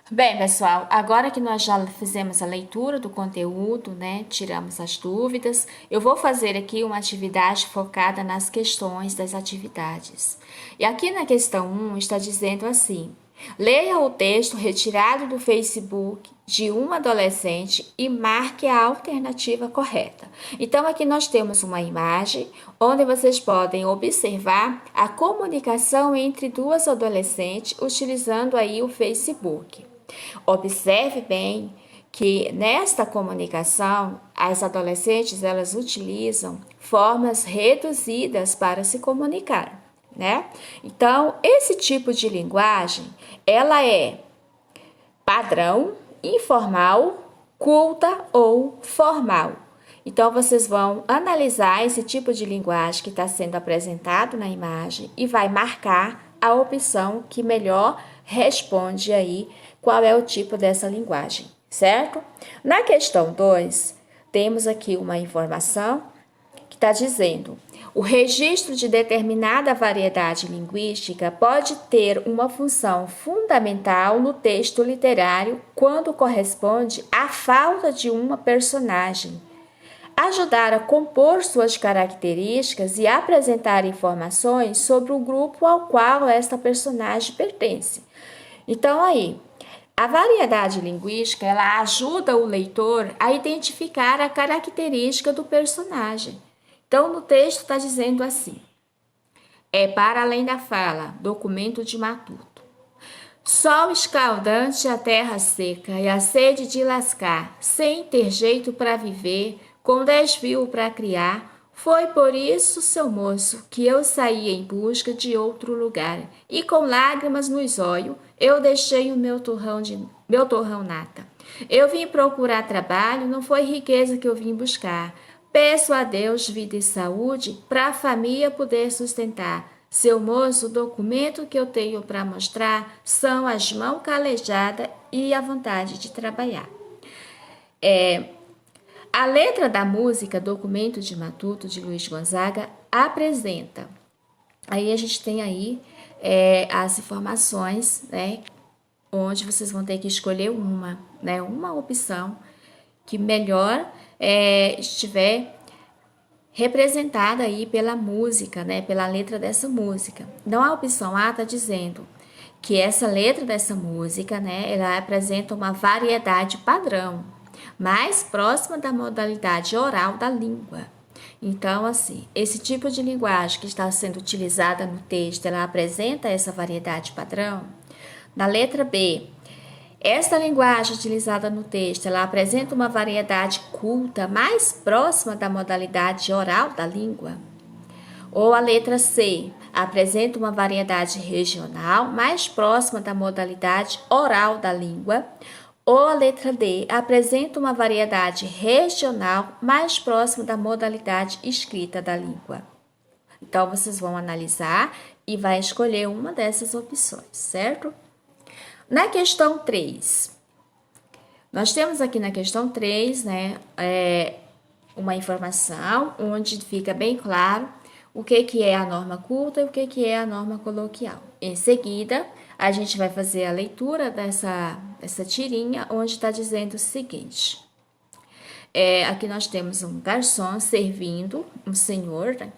Bem, pessoal, agora que nós já fizemos a leitura do conteúdo, né, tiramos as dúvidas, eu vou fazer aqui uma atividade focada nas questões das atividades. E aqui na questão 1 está dizendo assim: leia o texto retirado do Facebook de um adolescente e marque a alternativa correta. Então, aqui nós temos uma imagem onde vocês podem observar a comunicação entre duas adolescentes utilizando aí o Facebook. Observe bem que nesta comunicação as adolescentes elas utilizam formas reduzidas para se comunicar, né? Então, esse tipo de linguagem, ela é padrão, informal, culta ou formal. Então, vocês vão analisar esse tipo de linguagem que está sendo apresentado na imagem e vai marcar a opção que melhor responde aí qual é o tipo dessa linguagem, certo? Na questão 2, temos aqui uma informação que está dizendo: o registro de determinada variedade linguística pode ter uma função fundamental no texto literário quando corresponde à falta de uma personagem, ajudar a compor suas características e apresentar informações sobre o grupo ao qual esta personagem pertence. Então, aí, a variedade linguística, ela ajuda o leitor a identificar a característica do personagem. Então, no texto está dizendo assim: é para além da fala, documento de matuto. Sol escaldante, a terra seca e a sede de lascar, sem ter jeito para viver, com desvio para criar, foi por isso, seu moço, que eu saí em busca de outro lugar, e com lágrimas nos olhos, eu deixei o meu torrão nata. Eu vim procurar trabalho, não foi riqueza que eu vim buscar. Peço a Deus vida e saúde para a família poder sustentar. Seu moço, o documento que eu tenho para mostrar são as mãos calejadas e a vontade de trabalhar. A letra da música Documento de Matuto, de Luiz Gonzaga, apresenta. Aí a gente tem aí as informações, né? Onde vocês vão ter que escolher uma opção que melhor estiver representada aí pela música, né? Pela letra dessa música. Então, a opção A está dizendo que essa letra dessa música, né? Ela apresenta uma variedade padrão, mais próxima da modalidade oral da língua. Então, assim, esse tipo de linguagem que está sendo utilizada no texto, ela apresenta essa variedade padrão. Na letra B, esta linguagem utilizada no texto, ela apresenta uma variedade culta mais próxima da modalidade oral da língua. Ou a letra C, apresenta uma variedade regional mais próxima da modalidade oral da língua. Ou a letra D, apresenta uma variedade regional mais próxima da modalidade escrita da língua. Então, vocês vão analisar e vai escolher uma dessas opções, certo? Na questão 3, nós temos aqui na questão 3, né, uma informação onde fica bem claro o que é a norma culta e o que é a norma coloquial. Em seguida, a gente vai fazer a leitura dessa tirinha, onde está dizendo o seguinte: aqui nós temos um garçom servindo, um senhor, né?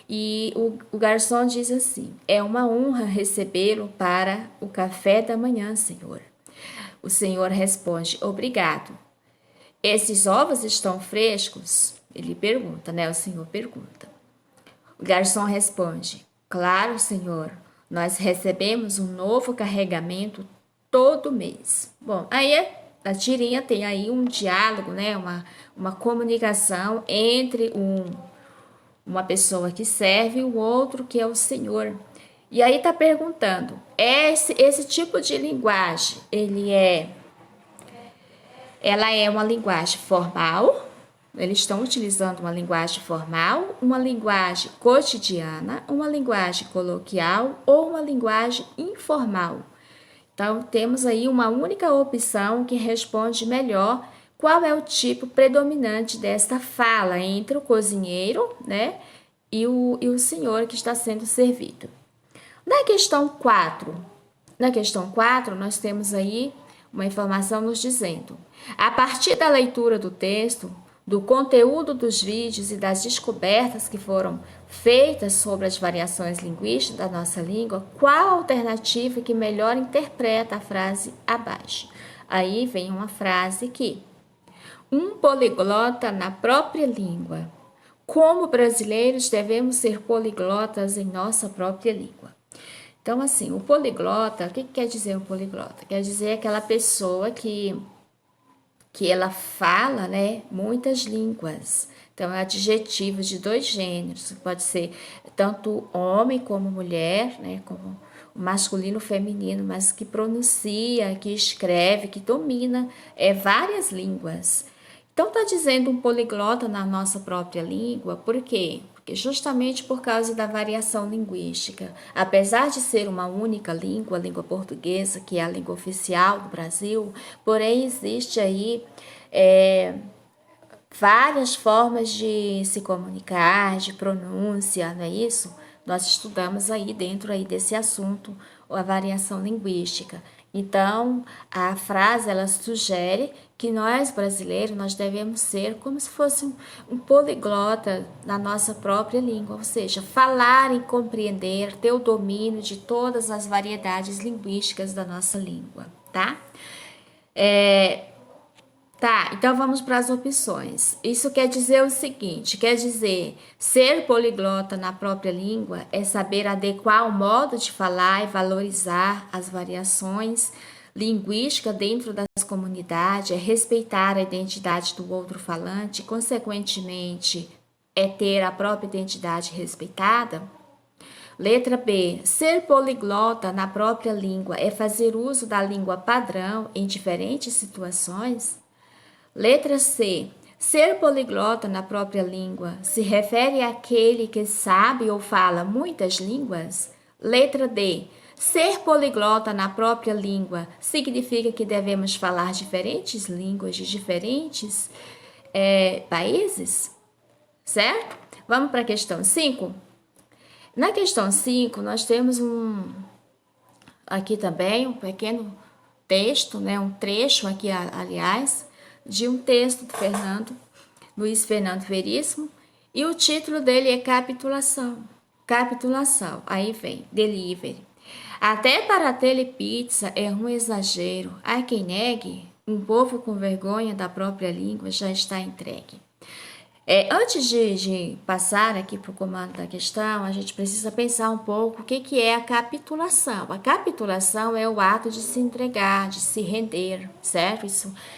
E o garçom diz assim: é uma honra recebê-lo para o café da manhã, senhor. O senhor responde: obrigado. Esses ovos estão frescos? Ele pergunta, né? O senhor pergunta. O garçom responde: claro, senhor. Nós recebemos um novo carregamento todo mês. Bom, aí a tirinha tem aí um diálogo, né? Uma comunicação entre uma pessoa que serve e o outro que é o senhor. E aí tá perguntando, esse tipo de linguagem, ela é uma linguagem formal? Eles estão utilizando uma linguagem formal, uma linguagem cotidiana, uma linguagem coloquial ou uma linguagem informal. Então, temos aí uma única opção que responde melhor qual é o tipo predominante desta fala entre o cozinheiro, né, e o senhor que está sendo servido. Na questão 4, nós temos aí uma informação nos dizendo: a partir da leitura do texto, do conteúdo dos vídeos e das descobertas que foram feitas sobre as variações linguísticas da nossa língua, qual a alternativa que melhor interpreta a frase abaixo? Aí vem uma frase aqui: um poliglota na própria língua. Como brasileiros, devemos ser poliglotas em nossa própria língua. Então, assim, o poliglota, o que quer dizer o poliglota? Quer dizer aquela pessoa que ela fala, né, muitas línguas. Então, é adjetivo de dois gêneros. Pode ser tanto homem como mulher, né, como masculino, feminino, mas que pronuncia, que escreve, que domina várias línguas. Então, está dizendo um poliglota na nossa própria língua, por quê? Porque justamente por causa da variação linguística. Apesar de ser uma única língua, a língua portuguesa, que é a língua oficial do Brasil, porém existe aí várias formas de se comunicar, de pronúncia, não é isso? Nós estudamos aí dentro aí desse assunto a variação linguística. Então, a frase ela sugere que nós brasileiros nós devemos ser como se fosse um poliglota na nossa própria língua, ou seja, falar e compreender, ter o domínio de todas as variedades linguísticas da nossa língua, tá? Tá, então vamos para as opções. Isso quer dizer o seguinte, quer dizer, ser poliglota na própria língua é saber adequar o modo de falar e valorizar as variações linguísticas dentro das comunidades, é respeitar a identidade do outro falante, e, consequentemente, é ter a própria identidade respeitada. Letra B. Ser poliglota na própria língua é fazer uso da língua padrão em diferentes situações. Letra C. Ser poliglota na própria língua se refere àquele que sabe ou fala muitas línguas? Letra D. Ser poliglota na própria língua significa que devemos falar diferentes línguas de diferentes países? Certo? Vamos para a questão 5? Na questão 5, nós temos aqui também um pequeno texto, né? Um trecho aqui, aliás, de um texto do Luiz Fernando Veríssimo, e o título dele é Capitulação. Capitulação, aí vem, delivery. Até para a telepizza é um exagero. Há quem negue, um povo com vergonha da própria língua já está entregue. Antes de passar aqui para o comando da questão, a gente precisa pensar um pouco o que é a capitulação. A capitulação é o ato de se entregar, de se render, certo?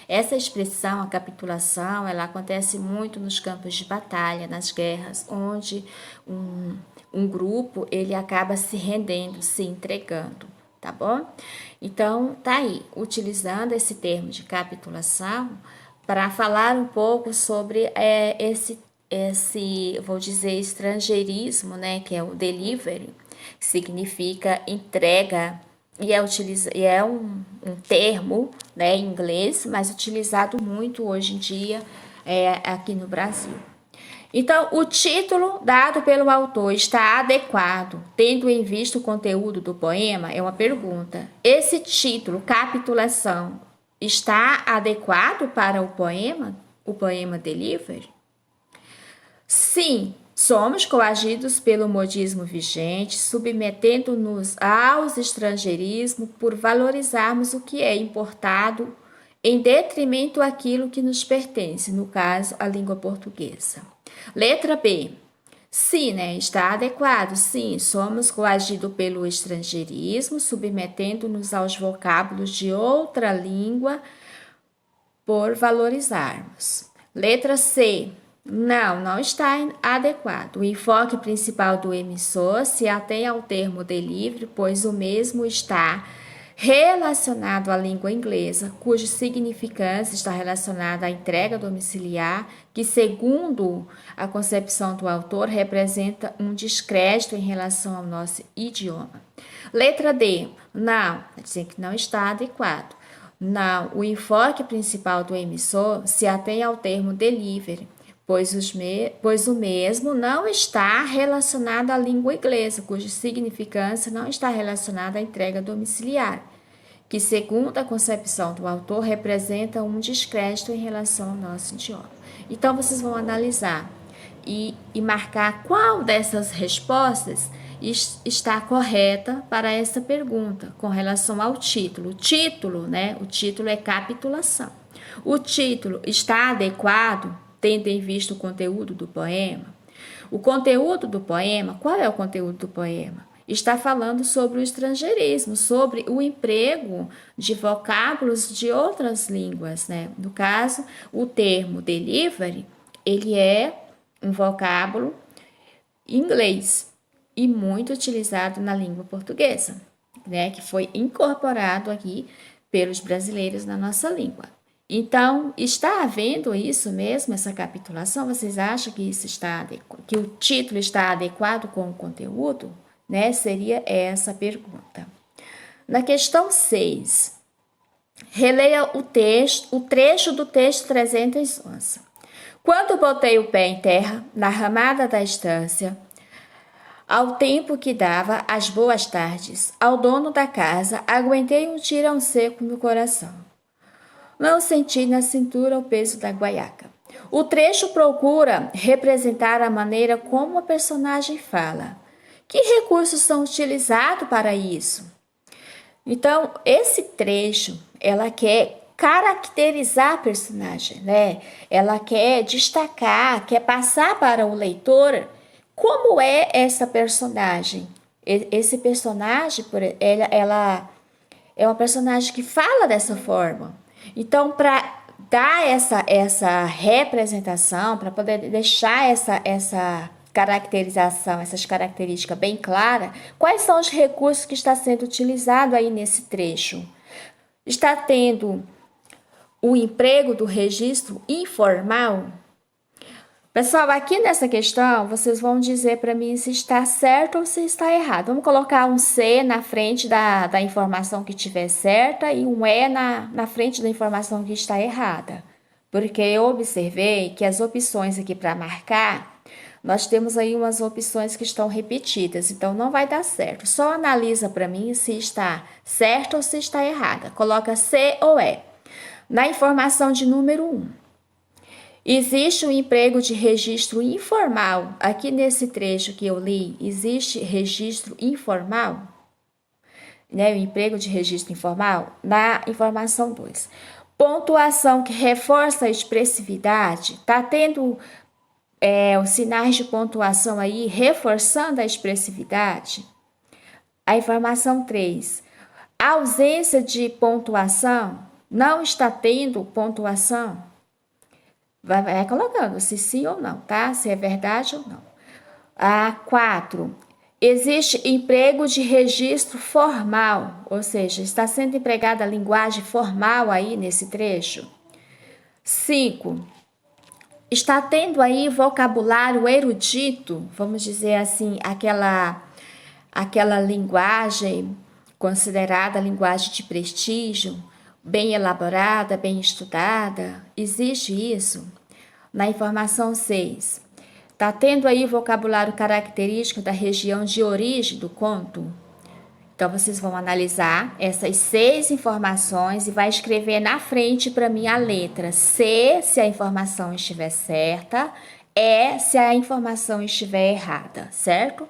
Essa expressão, a capitulação, ela acontece muito nos campos de batalha, nas guerras, onde um grupo ele acaba se rendendo, se entregando, tá bom? Então, tá aí, utilizando esse termo de capitulação, para falar um pouco sobre esse, vou dizer, estrangeirismo, né, que é o delivery, que significa entrega, e é um termo, né, em inglês, mas utilizado muito hoje em dia aqui no Brasil. Então, o título dado pelo autor está adequado, tendo em vista o conteúdo do poema? É uma pergunta. Esse título, capitulação, está adequado para o poema Delivery? Sim, somos coagidos pelo modismo vigente, submetendo-nos aos estrangeirismos por valorizarmos o que é importado em detrimento daquilo que nos pertence, no caso, a língua portuguesa. Letra B. Sim, né? Está adequado. Sim, somos coagidos pelo estrangeirismo, submetendo-nos aos vocábulos de outra língua por valorizarmos. Letra C. Não está adequado. O enfoque principal do emissor se atém ao termo delivery, pois o mesmo está relacionado à língua inglesa, cuja significância está relacionada à entrega domiciliar, que, segundo a concepção do autor, representa um descrédito em relação ao nosso idioma. Letra D. Não, quer dizer que não está adequado. Não, o enfoque principal do emissor se atém ao termo delivery, pois o mesmo não está relacionado à língua inglesa, cuja significância não está relacionada à entrega domiciliar, que, segundo a concepção do autor, representa um descrédito em relação ao nosso idioma. Então, vocês vão analisar e marcar qual dessas respostas está correta para essa pergunta com relação ao título. O título, né? O título é capitulação. O título está adequado, tendo em vista o conteúdo do poema? O conteúdo do poema, qual é o conteúdo do poema? Está falando sobre o estrangeirismo, sobre o emprego de vocábulos de outras línguas, né? No caso, o termo delivery, ele é um vocábulo inglês e muito utilizado na língua portuguesa, né? Que foi incorporado aqui pelos brasileiros na nossa língua. Então, está havendo isso mesmo, essa capitulação? Vocês acham que isso que o título está adequado com o conteúdo? Né? Seria essa a pergunta. Na questão 6, releia o trecho do texto 311. Quando botei o pé em terra, na ramada da estância, ao tempo que dava as boas tardes ao dono da casa, aguentei um tirão seco no coração. Não senti na cintura o peso da guaiaca. O trecho procura representar a maneira como a personagem fala. Que recursos são utilizados para isso? Então, esse trecho, ela quer caracterizar a personagem, né? Ela quer destacar, quer passar para o leitor como é essa personagem. Esse personagem, ela é uma personagem que fala dessa forma. Então, para dar essa representação, para poder deixar essa caracterização, essas características bem claras, quais são os recursos que está sendo utilizado aí nesse trecho? Está tendo o emprego do registro informal? Pessoal, aqui nessa questão, vocês vão dizer para mim se está certo ou se está errado. Vamos colocar um C na frente da informação que estiver certa e um E na frente da informação que está errada. Porque eu observei que as opções aqui para marcar, nós temos aí umas opções que estão repetidas, então não vai dar certo. Só analisa para mim se está certo ou se está errada. Coloca C ou E. Na informação de número 1. Existe um emprego de registro informal. Aqui nesse trecho que eu li, existe registro informal? Né? O emprego de registro informal? Na informação 2. Pontuação que reforça a expressividade. Está tendo os sinais de pontuação aí reforçando a expressividade? A informação 3. A ausência de pontuação. Não está tendo pontuação? Vai colocando se sim ou não, tá? Se é verdade ou não. A 4. Existe emprego de registro formal, ou seja, está sendo empregada a linguagem formal aí nesse trecho. 5. Está tendo aí vocabulário erudito, vamos dizer assim, aquela linguagem considerada linguagem de prestígio, bem elaborada, bem estudada. Existe isso? Na informação 6, está tendo aí vocabulário característico da região de origem do conto? Então, vocês vão analisar essas 6 informações e vai escrever na frente para mim a letra C, se a informação estiver certa, E, se a informação estiver errada, certo?